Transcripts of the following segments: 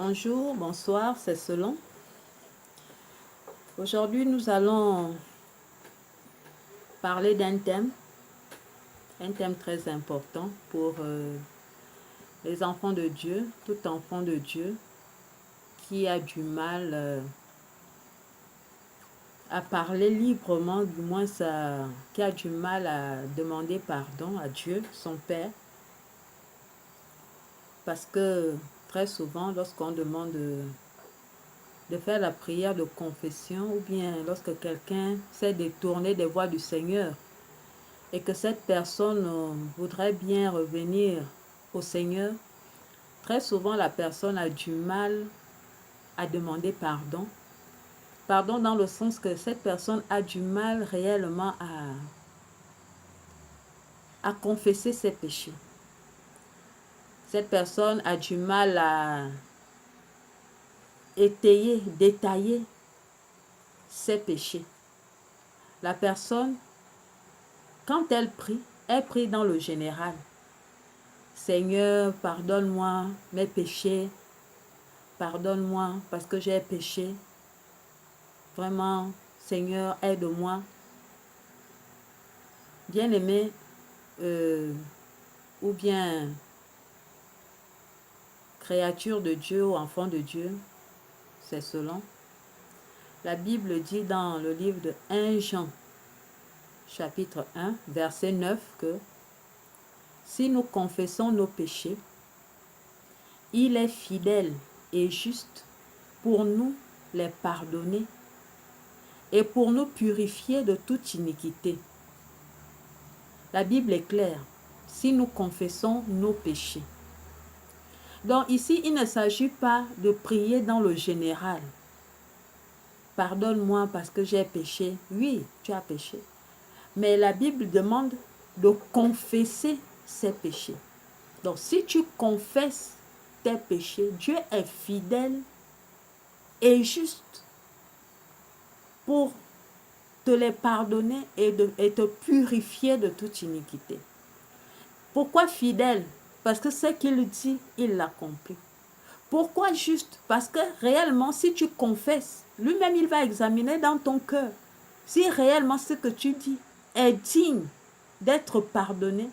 Bonjour, bonsoir, c'est selon. Aujourd'hui, nous allons parler d'un thème très important pour les enfants de Dieu, tout enfant de Dieu qui a du mal à parler librement, du moins qui a du mal à demander pardon à Dieu, son Père. Parce que très souvent, lorsqu'on demande de faire la prière de confession ou bien lorsque quelqu'un s'est détourné des voies du Seigneur et que cette personne voudrait bien revenir au Seigneur, très souvent la personne a du mal à demander pardon. Pardon dans le sens que cette personne a du mal réellement à confesser ses péchés. Cette personne a du mal à étayer, détailler ses péchés. La personne, quand elle prie dans le général. Seigneur, pardonne-moi mes péchés. Pardonne-moi parce que j'ai péché. Vraiment, Seigneur, aide-moi. Bien-aimé, ou bien créature de Dieu ou enfant de Dieu, c'est selon. La Bible dit dans le livre de 1 Jean, chapitre 1, verset 9, que si nous confessons nos péchés, il est fidèle et juste pour nous les pardonner et pour nous purifier de toute iniquité. La Bible est claire, si nous confessons nos péchés. Donc ici, il ne s'agit pas de prier dans le général. Pardonne-moi parce que j'ai péché. Oui, tu as péché. Mais la Bible demande de confesser ses péchés. Donc si tu confesses tes péchés, Dieu est fidèle et juste pour te les pardonner et te purifier de toute iniquité. Pourquoi fidèle? Parce que ce qu'il dit, il l'accomplit. Pourquoi juste? Parce que réellement, si tu confesses, lui-même, il va examiner dans ton cœur si réellement ce que tu dis est digne d'être pardonné,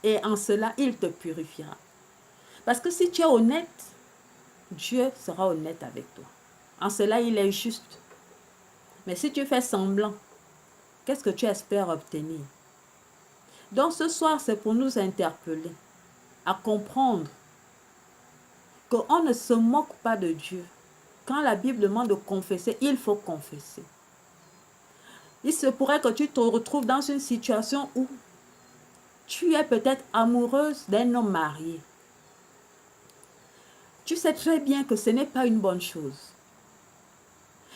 et en cela, il te purifiera. Parce que si tu es honnête, Dieu sera honnête avec toi. En cela, il est juste. Mais si tu fais semblant, qu'est-ce que tu espères obtenir? Donc ce soir, c'est pour nous interpeller à comprendre qu'on ne se moque pas de Dieu. Quand la Bible demande de confesser, il faut confesser. Il se pourrait que tu te retrouves dans une situation où tu es peut-être amoureuse d'un homme marié. Tu sais très bien que ce n'est pas une bonne chose.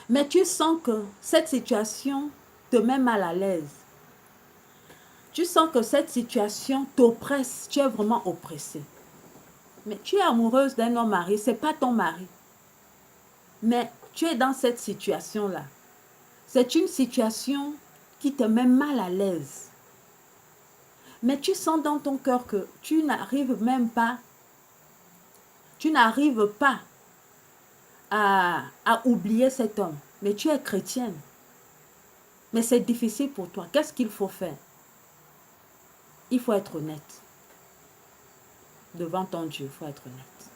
Mais tu sens que cette situation te met mal à l'aise. Tu sens que cette situation t'oppresse, tu es vraiment oppressée. Mais tu es amoureuse d'un homme marié, ce n'est pas ton mari. Mais tu es dans cette situation-là. C'est une situation qui te met mal à l'aise. Mais tu sens dans ton cœur que tu n'arrives pas à oublier cet homme. Mais tu es chrétienne. Mais c'est difficile pour toi. Qu'est-ce qu'il faut faire? Il faut être honnête. Devant ton Dieu, il faut être honnête.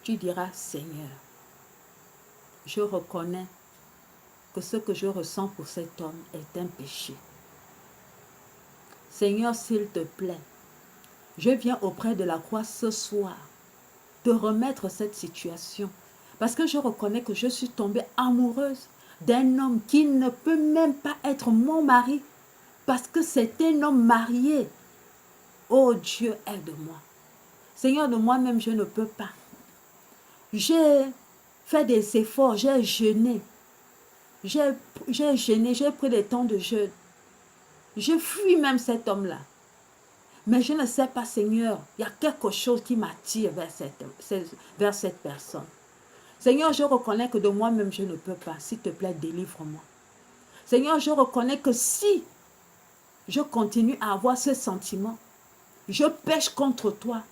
Tu diras, Seigneur, je reconnais que ce que je ressens pour cet homme est un péché. Seigneur, s'il te plaît, je viens auprès de la croix ce soir te remettre cette situation. Parce que je reconnais que je suis tombée amoureuse d'un homme qui ne peut même pas être mon mari. Parce que c'est un homme marié. Oh Dieu, aide-moi. Seigneur, de moi-même, je ne peux pas. J'ai fait des efforts, j'ai jeûné. J'ai jeûné, j'ai pris des temps de jeûne. Je fuis même cet homme-là. Mais je ne sais pas, Seigneur, il y a quelque chose qui m'attire vers cette personne. Seigneur, je reconnais que de moi-même, je ne peux pas. S'il te plaît, délivre-moi. Seigneur, je reconnais que si je continue à avoir ce sentiment, Je pêche contre toi.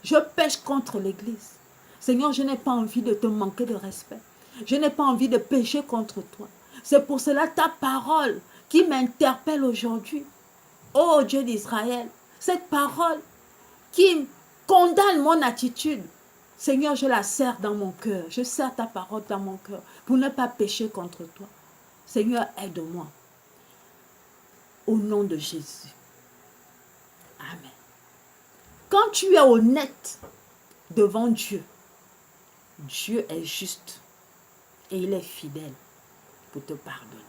Je pêche contre l'Église. Seigneur, je n'ai pas envie de te manquer de respect. Je n'ai pas envie de pécher contre toi. C'est pour cela ta parole qui m'interpelle aujourd'hui. Oh Dieu d'Israël, cette parole qui condamne mon attitude. Seigneur, je la serre dans mon cœur. Je serre ta parole dans mon cœur pour ne pas pécher contre toi. Seigneur, aide-moi. Au nom de Jésus. Amen. Quand tu es honnête devant Dieu, Dieu est juste et il est fidèle pour te pardonner.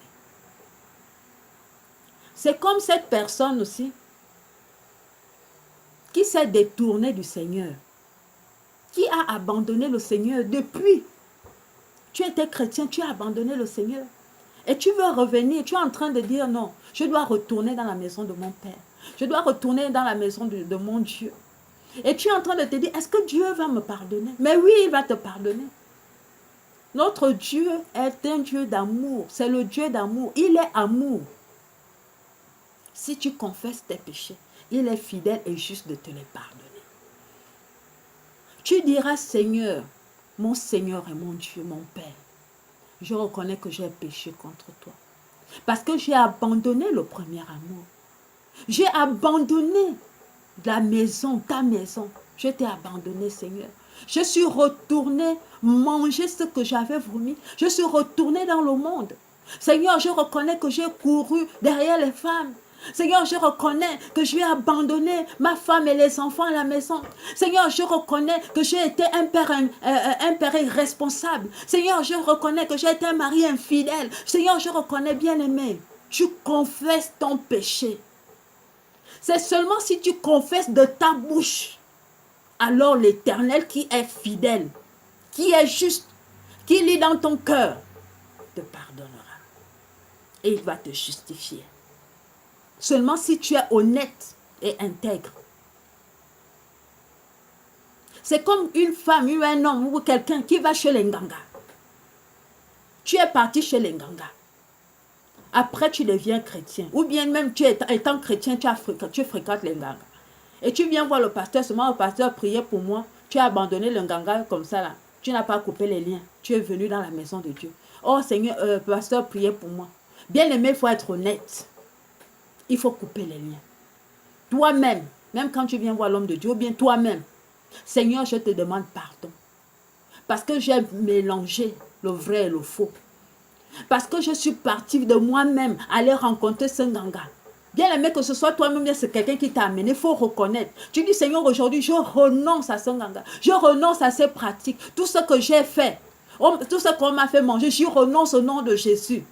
C'est comme cette personne aussi qui s'est détournée du Seigneur, qui a abandonné le Seigneur depuis. Tu étais chrétien, tu as abandonné le Seigneur. Et tu veux revenir, tu es en train de dire non, je dois retourner dans la maison de mon Père. Je dois retourner dans la maison de mon Dieu. Et tu es en train de te dire, est-ce que Dieu va me pardonner? Mais oui, il va te pardonner. Notre Dieu est un Dieu d'amour. C'est le Dieu d'amour. Il est amour. Si tu confesses tes péchés, il est fidèle et juste de te les pardonner. Tu diras, Seigneur et mon Dieu, mon Père, je reconnais que j'ai péché contre toi. Parce que j'ai abandonné le premier amour. J'ai abandonné la maison, ta maison. Je t'ai abandonné, Seigneur. Je suis retournée manger ce que j'avais vomi. Je suis retournée dans le monde. Seigneur, je reconnais que j'ai couru derrière les femmes. Seigneur, je reconnais que j'ai abandonné ma femme et les enfants à la maison. Seigneur, je reconnais que j'ai été un père irresponsable. Seigneur, je reconnais que j'ai été un mari infidèle. Seigneur, je reconnais, bien-aimé, tu confesses ton péché. C'est seulement si tu confesses de ta bouche, alors l'Éternel qui est fidèle, qui est juste, qui lit dans ton cœur, te pardonnera. Et il va te justifier. Seulement si tu es honnête et intègre. C'est comme une femme ou un homme ou quelqu'un qui va chez les Nganga. Tu es parti chez les Nganga. Après, tu deviens chrétien. Ou bien même, étant chrétien, tu fréquentes les Nganga. Et tu viens voir le pasteur, seulement le pasteur priait pour moi. Tu as abandonné le Nganga comme ça là. Tu n'as pas coupé les liens. Tu es venu dans la maison de Dieu. Oh Seigneur, pasteur priait pour moi. Bien aimé, il faut être honnête. Il faut couper les liens. Toi-même, même quand tu viens voir l'homme de Dieu, ou bien toi-même, Seigneur, je te demande pardon. Parce que j'ai mélangé le vrai et le faux. Parce que je suis partie de moi-même aller rencontrer ce Nganga. Bien aimé que ce soit toi-même, bien c'est quelqu'un qui t'a amené, il faut reconnaître. Tu dis, Seigneur, aujourd'hui, je renonce à ce Nganga. Je renonce à ces pratiques. Tout ce que j'ai fait, tout ce qu'on m'a fait manger, j'y renonce au nom de Jésus.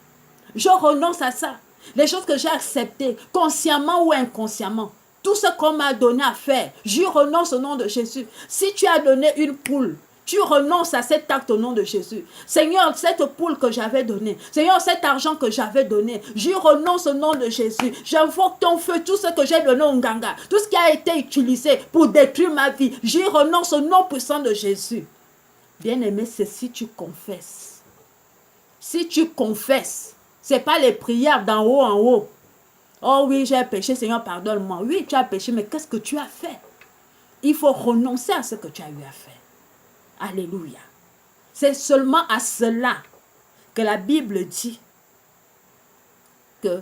Je renonce à ça. Les choses que j'ai acceptées, consciemment ou inconsciemment. Tout ce qu'on m'a donné à faire, j'y renonce au nom de Jésus. Si tu as donné une poule, tu renonces à cet acte au nom de Jésus. Seigneur, cette poule que j'avais donnée, Seigneur, cet argent que j'avais donné, j'y renonce au nom de Jésus. J'invoque ton feu, tout ce que j'ai donné au Nganga, tout ce qui a été utilisé pour détruire ma vie, j'y renonce au nom puissant de Jésus. Bien-aimé, c'est si tu confesses. Si tu confesses, ce n'est pas les prières d'en haut en haut. Oh oui, j'ai péché, Seigneur, pardonne-moi. Oui, tu as péché, mais qu'est-ce que tu as fait? Il faut renoncer à ce que tu as eu à faire. Alléluia. C'est seulement à cela que la Bible dit que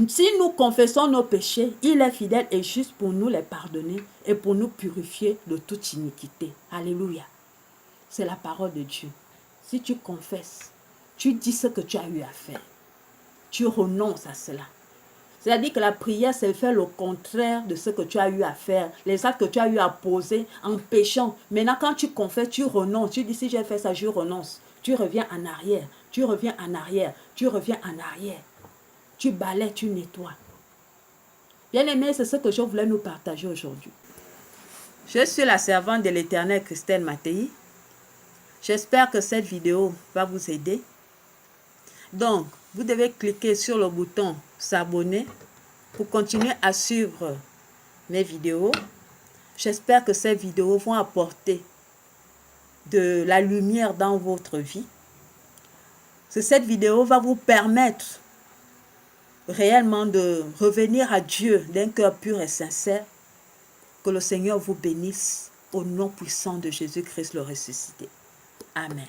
si nous confessons nos péchés, il est fidèle et juste pour nous les pardonner et pour nous purifier de toute iniquité. Alléluia. C'est la parole de Dieu. Si tu confesses, tu dis ce que tu as eu à faire. Tu renonces à cela. C'est-à-dire que la prière, c'est faire le contraire de ce que tu as eu à faire. Les actes que tu as eu à poser en péchant. Maintenant, quand tu confesses, tu renonces. Tu dis, si j'ai fait ça, je renonce. Tu reviens en arrière. Tu reviens en arrière. Tu reviens en arrière. Tu balaies, tu nettoies. Bien-aimés, c'est ce que je voulais nous partager aujourd'hui. Je suis la servante de l'Éternel, Christelle Mattei. J'espère que cette vidéo va vous aider. Donc, vous devez cliquer sur le bouton s'abonner pour continuer à suivre mes vidéos. J'espère que ces vidéos vont apporter de la lumière dans votre vie. Cette vidéo va vous permettre réellement de revenir à Dieu d'un cœur pur et sincère Que le Seigneur vous bénisse au nom puissant de Jésus-Christ le ressuscité. Amen.